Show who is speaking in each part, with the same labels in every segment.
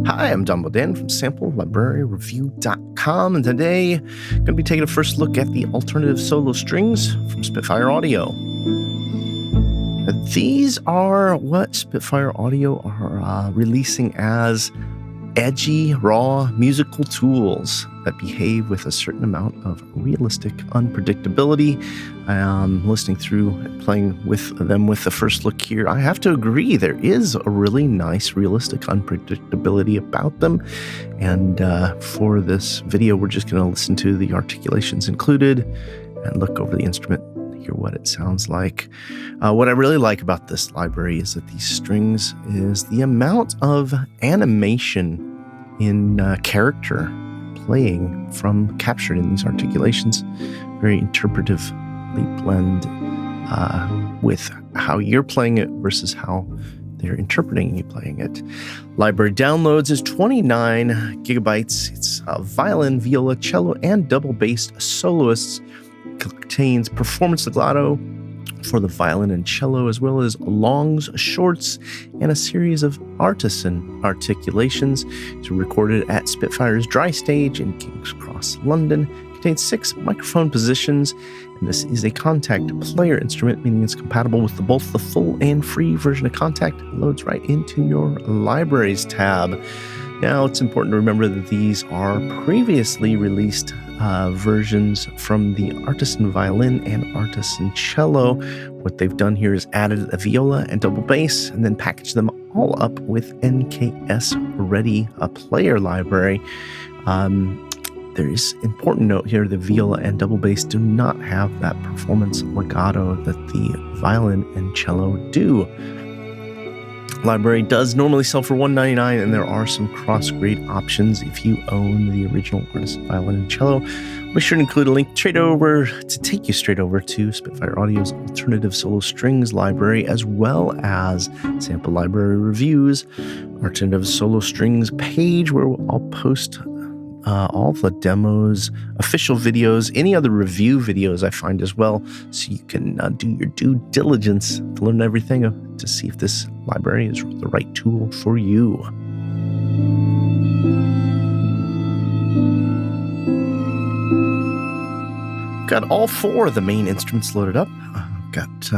Speaker 1: Hi, I'm Don Bodan from SampleLibraryReview.com, and today I'm going to be taking a first look at the alternative solo strings from Spitfire Audio. These are what Spitfire Audio are releasing as edgy, raw musical tools that behave with a certain amount of realistic unpredictability. Listening through and playing with them with the first look here, I have to agree there is a really nice realistic unpredictability about them. And for this video, we're just going to listen to the articulations included and look over the instrument, hear what it sounds like. What I really like about this library is that these strings is the amount of animation in character playing captured in these articulations. Very interpretively blend with how you're playing it versus how they're interpreting you playing it. Library downloads is 29 gigabytes. It's violin, viola, cello, and double-bassed soloists. Contains performance legato for the violin and cello, as well as longs, shorts, and a series of artisan articulations. It's recorded at Spitfire's Dry Stage in King's Cross, London. Contains 6 microphone positions, and this is a contact player instrument, meaning it's compatible with both the full and free version of Contact. It loads right into your Libraries tab. Now, it's important to remember that these are previously released versions from the Artisan Violin and Artisan Cello. What they've done here is added a viola and double bass, and then packaged them all up with NKS Ready, a player library. There is important note here: the viola and double bass do not have that performance legato that the violin and cello do. Library does normally sell for $199, and there are some cross-grade options if you own the original Artisan Violin and Cello. Be sure to include a link to take you straight over to Spitfire Audio's alternative solo strings library, as well as Sample Library Reviews alternative solo strings page, where I'll post all the demos, official videos, any other review videos I find as well, so you can do your due diligence to learn everything to see if this library is the right tool for you. Got all 4 of the main instruments loaded up. Got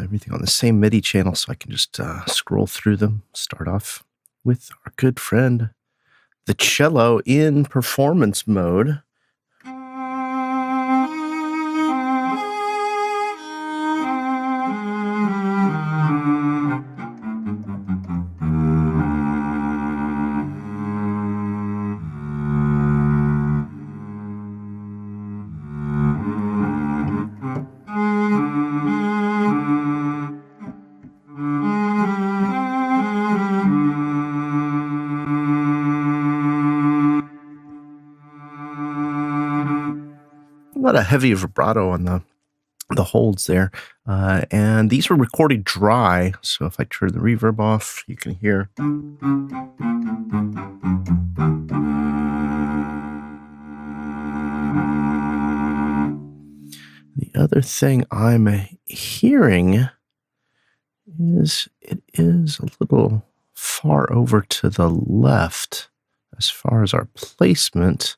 Speaker 1: everything on the same MIDI channel, so I can just scroll through them. Start off with our good friend the cello in performance mode. A lot of heavy vibrato on the holds there, and these were recorded dry, so if I turn the reverb off, you can hear the other thing I'm hearing is it is a little far over to the left as far as our placement.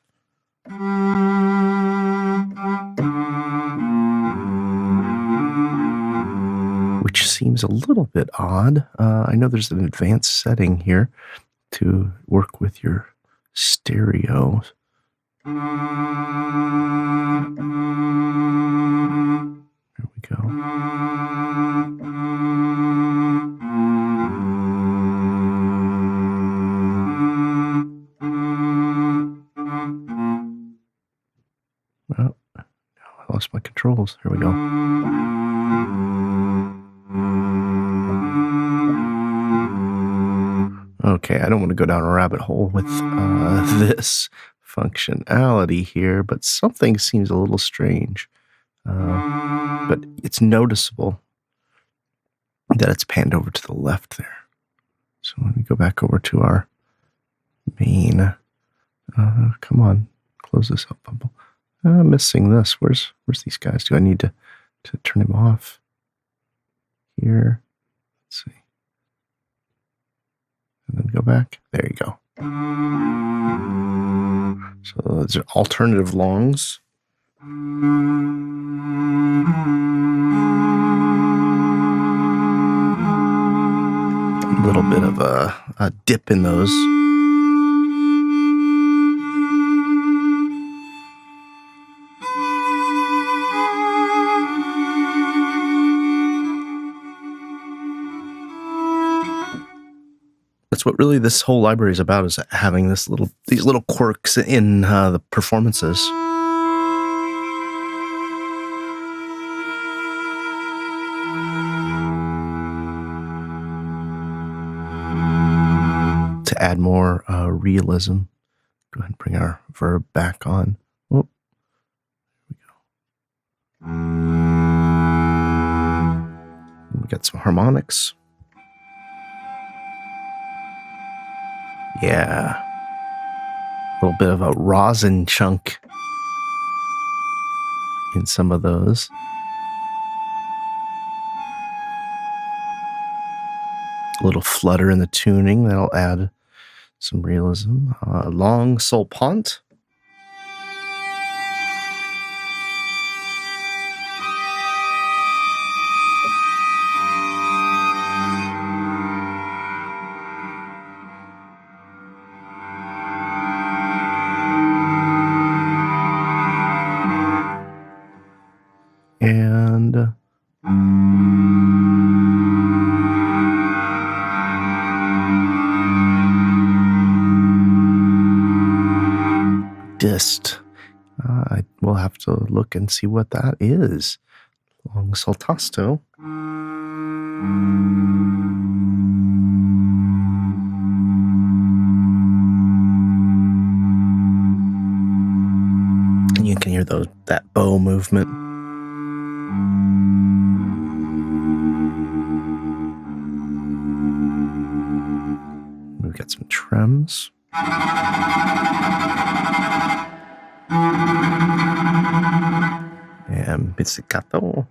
Speaker 1: Which seems a little bit odd. I know there's an advanced setting here to work with your stereo. There we go. Well, now I lost my controls. Here we go. Okay, I don't want to go down a rabbit hole with this functionality here, but something seems a little strange. But it's noticeable that it's panned over to the left there. So let me go back over to our main. Come on, close this up, Bumble. I'm missing this. Where's these guys? Do I need to turn him off? Here. Let's see. And then go back. There you go. So those are alternative longs. A little bit of a dip in those. That's what really this whole library is about, is having these little quirks in the performances. To add more realism. Go ahead and bring our verb back on. Oh, here we go. We got some harmonics. Yeah. A little bit of a rosin chunk in some of those. A little flutter in the tuning. That'll add some realism. Long sol pont. And dist. I will have to look and see what that is. Long sol tasto. And you can hear that bow movement. We've got some trems. And pizzicato.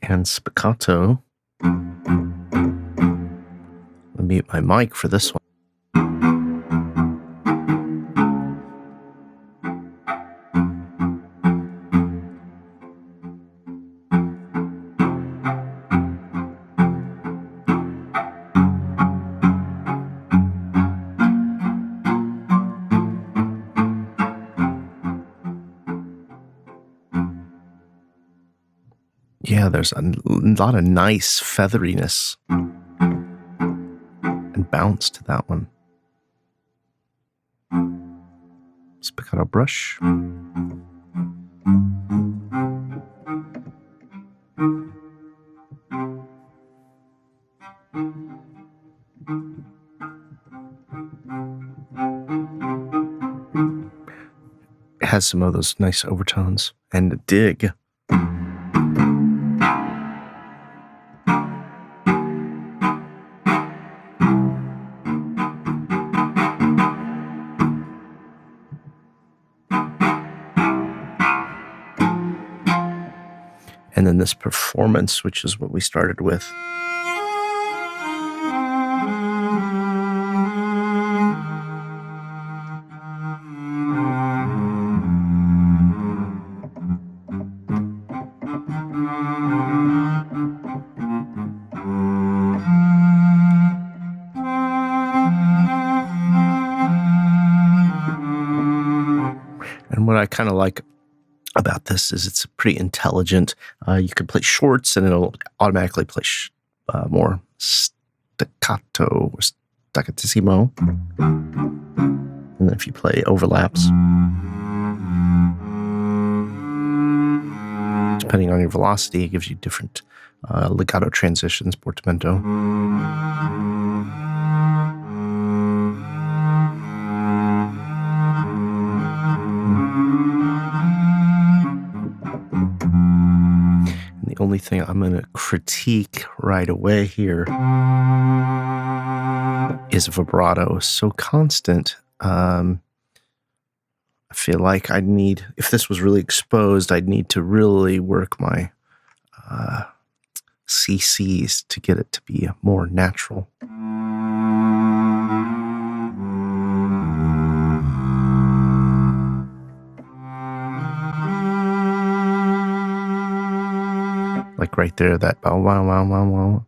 Speaker 1: And spiccato. I'll mute my mic for this one. Yeah, there's a lot of nice featheriness and bounce to that one. Spiccato brush. It has some of those nice overtones and a dig. And then this performance, which is what we started with. And what I kind of like about this is it's pretty intelligent. You can play shorts and it'll automatically play more staccato or staccatissimo. And then if you play overlaps, depending on your velocity, it gives you different legato transitions, portamento. The only thing I'm going to critique right away here is vibrato. So constant I feel like if this was really exposed, I'd need to really work my CCs to get it to be more natural. Like right there, that bow, wow, wow, wow, wow.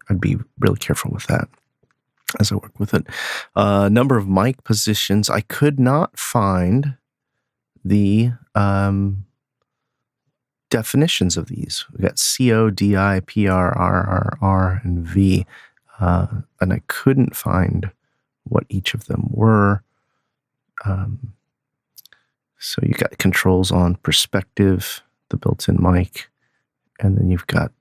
Speaker 1: I'd be really careful with that as I work with it. Number of mic positions. I could not find the definitions of these. We got CO, DI, PR, RRR, and V. And I couldn't find what each of them were. So you got controls on perspective, the built-in mic, and then you've got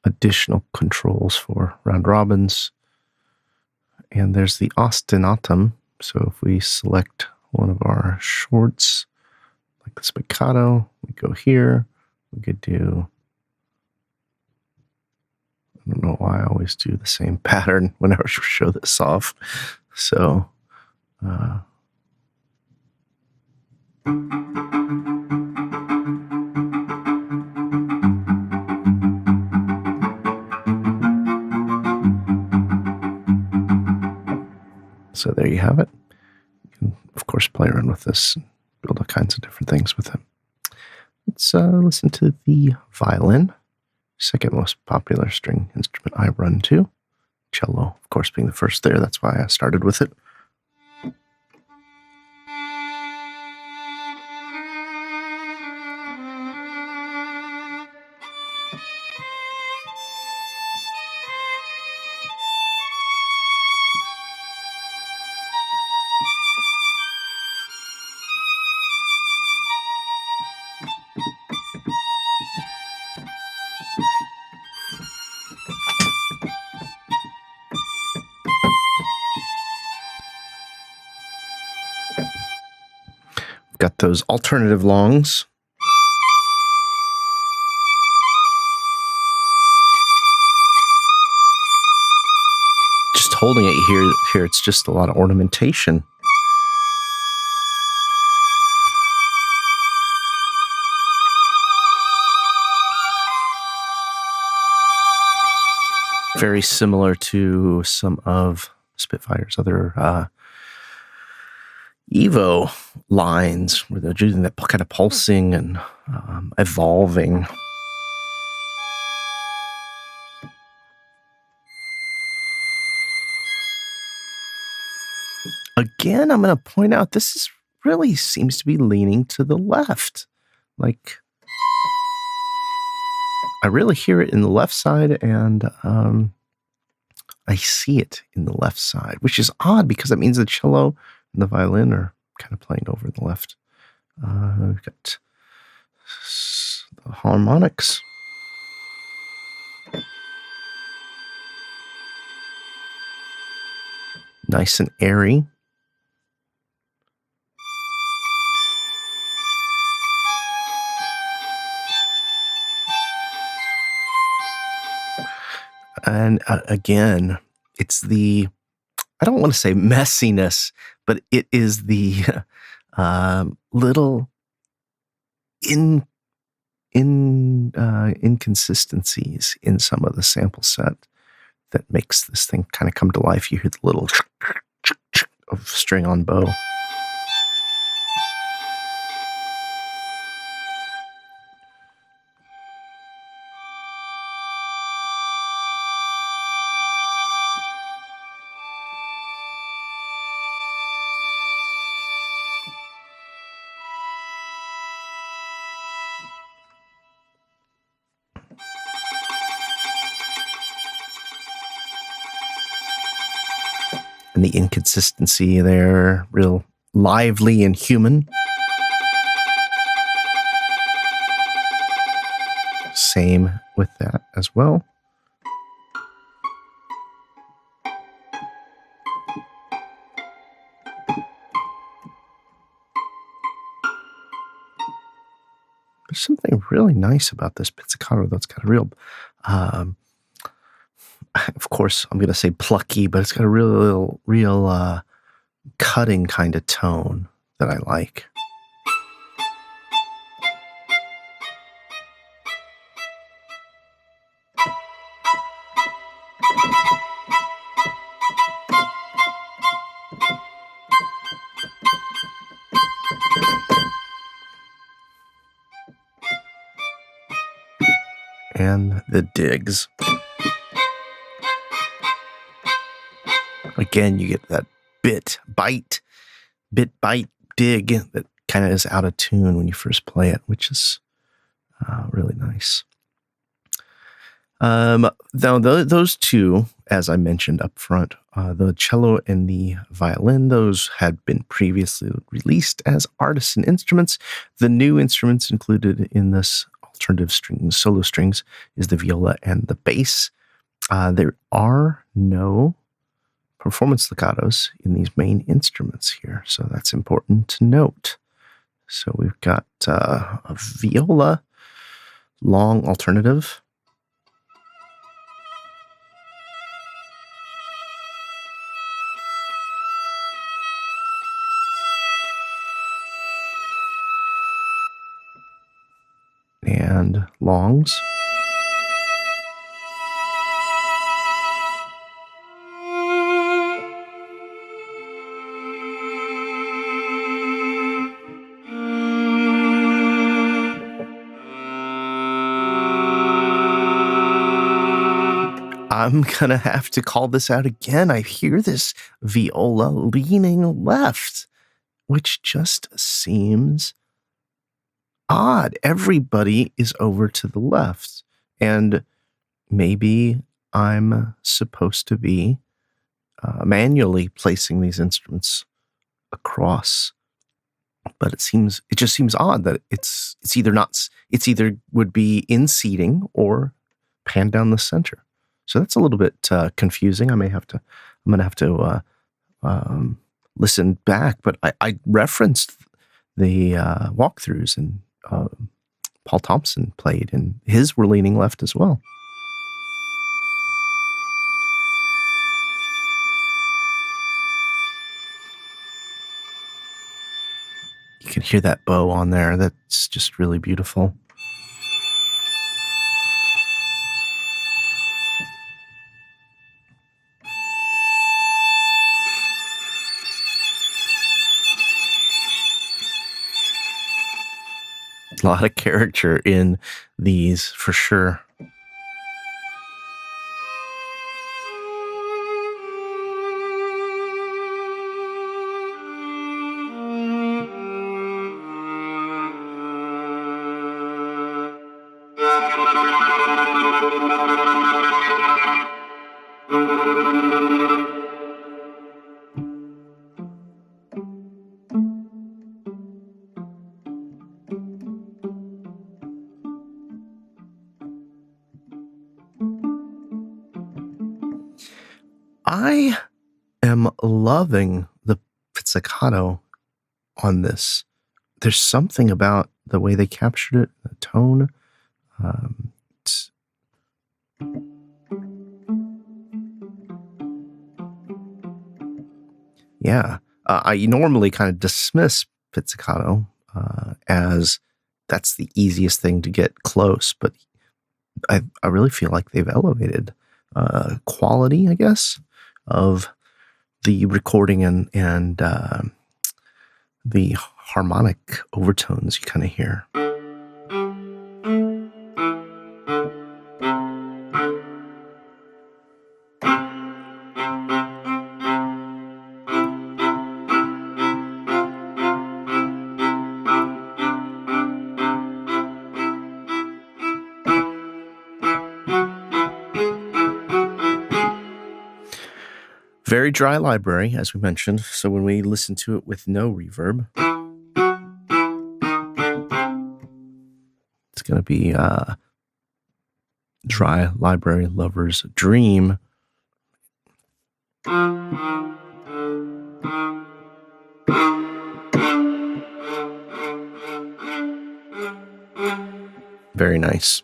Speaker 1: additional controls for round robins. And there's the ostinatum. So if we select one of our shorts, like the spiccato, we go here. We could do, I don't know why I always do the same pattern whenever I show this off. So, so there you have it. You can, of course, play around with this and build all kinds of different things with it. Let's listen to the violin, second most popular string instrument I run to. Cello, of course, being the first there. That's why I started with it. Got those alternative longs. Just holding it here, it's just a lot of ornamentation. Very similar to some of Spitfire's other Evo lines where they're doing that kind of pulsing and evolving. Again, I'm going to point out this really seems to be leaning to the left. Like, I really hear it in the left side, and I see it in the left side, which is odd because that means the cello and the violin are kind of playing over the left. We've got the harmonics. Nice and airy. And again, it's I don't want to say messiness, but it is the little inconsistencies in some of the sample set that makes this thing kind of come to life. You hear the little of string on bow. And the inconsistency there, real lively and human. Same with that as well. There's something really nice about this pizzicato that's got a real, of course, I'm going to say plucky, but it's got a real cutting kind of tone that I like. And the digs. Again, you get that bit, bite, dig that kind of is out of tune when you first play it, which is really nice. Now, those two, as I mentioned up front, the cello and the violin, those had been previously released as artisan instruments. The new instruments included in this alternative strings, solo strings, is the viola and the bass. There are no performance legatos in these main instruments here, so that's important to note. So we've got a viola, long alternative, and longs. I'm going to have to call this out again. I hear this viola leaning left, which just seems odd. Everybody is over to the left, and maybe I'm supposed to be manually placing these instruments across, but it just seems odd that it's either would be in seating or panned down the center. So that's a little bit confusing. I'm going to have to listen back, but I referenced the walkthroughs, and Paul Thompson played, and his were leaning left as well. You can hear that bow on there. That's just really beautiful. A lot of character in these, for sure. I am loving the pizzicato on this. There's something about the way they captured it, the tone. I normally kind of dismiss pizzicato as that's the easiest thing to get close, but I really feel like they've elevated quality, I guess, of the recording and the harmonic overtones you kind of hear. Very dry library, as we mentioned, so when we listen to it with no reverb, it's going to be dry library lover's dream. Very nice.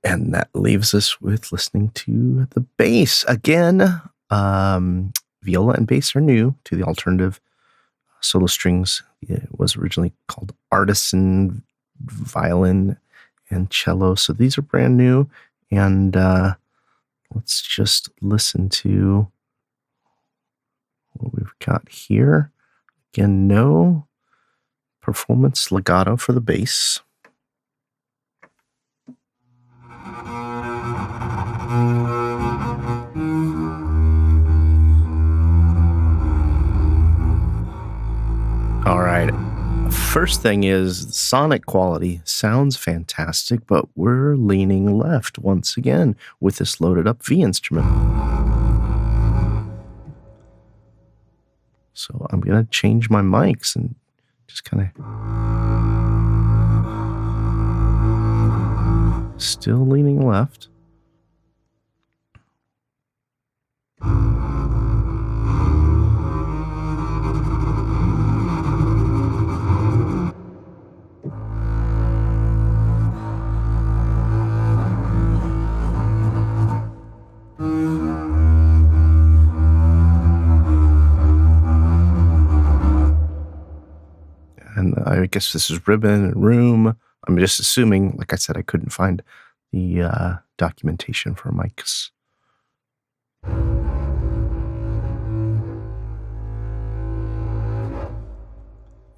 Speaker 1: And that leaves us with listening to the bass again. viola and bass are new to the alternative solo strings. It was originally called artisan violin and cello. So these are brand new. And let's just listen to what we've got here. Again, no performance legato for the bass. All right. First thing is sonic quality sounds fantastic, but we're leaning left once again with this loaded up V instrument. So I'm going to change my mics and just kind of still leaning left. And I guess this is ribbon and room. I'm just assuming, like I said, I couldn't find the documentation for mics.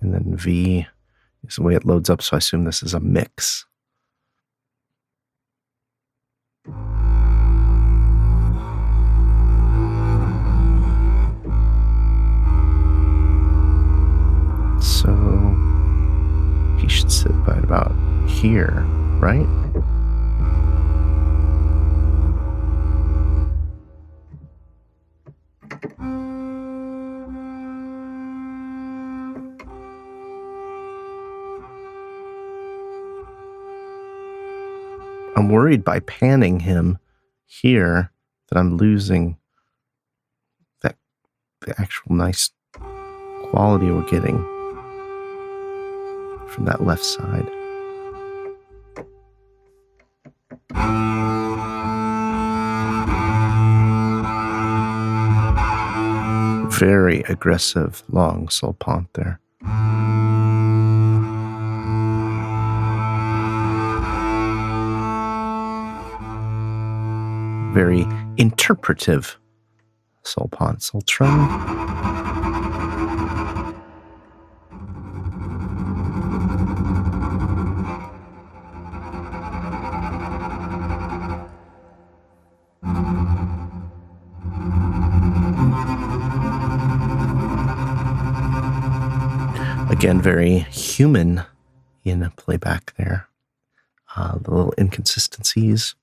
Speaker 1: And then V is the way it loads up, so I assume this is a mix. So he should sit by about here, right? I'm worried by panning him here that I'm losing the actual nice quality we're getting from that left side. Very aggressive long sol pont there. Very interpretive sol pont, sol trim. Again, very human in playback there. The little inconsistencies.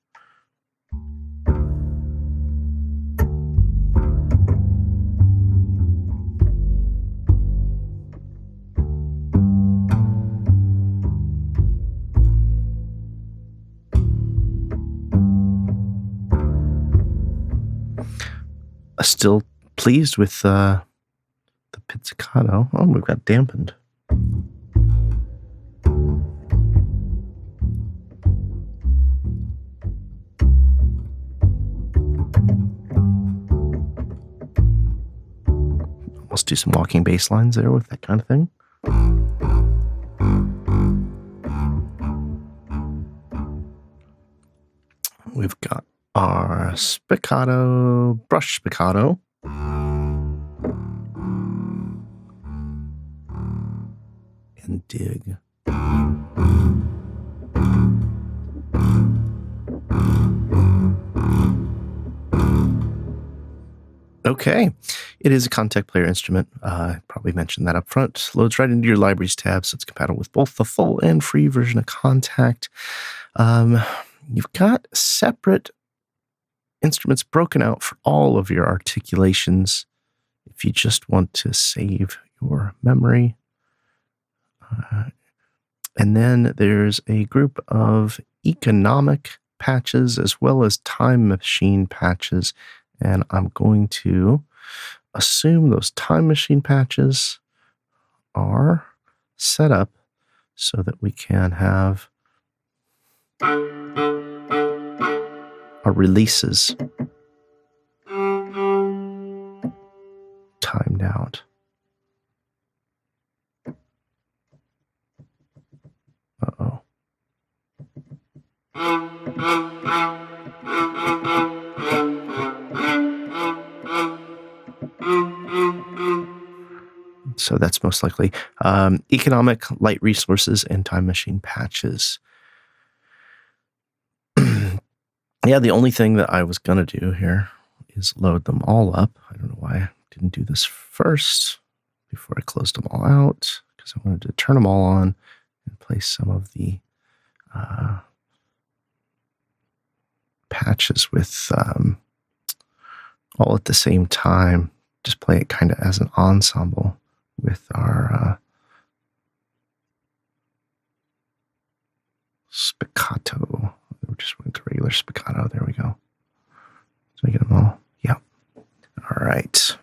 Speaker 1: Still pleased with the pizzicato. Oh, we've got dampened. Let's do some walking bass lines there with that kind of thing. We've got our spiccato, brush spiccato. And dig. Okay, it is a contact player instrument. I probably mentioned that up front. Loads right into your libraries tab, so it's compatible with both the full and free version of Contact. You've got separate instruments broken out for all of your articulations if you just want to save your memory. And then there's a group of economic patches as well as time machine patches. And I'm going to assume those time machine patches are set up so that we can have our releases. find out. Uh-oh. So that's most likely economic light resources and time machine patches. Yeah, the only thing that I was going to do here is load them all up. I don't know why I didn't do this first before I closed them all out, because I wanted to turn them all on and place some of the patches with all at the same time. Just play it kind of as an ensemble with our spiccato. We just went to regular spiccato. There we go. So I get them all. Yeah. All right.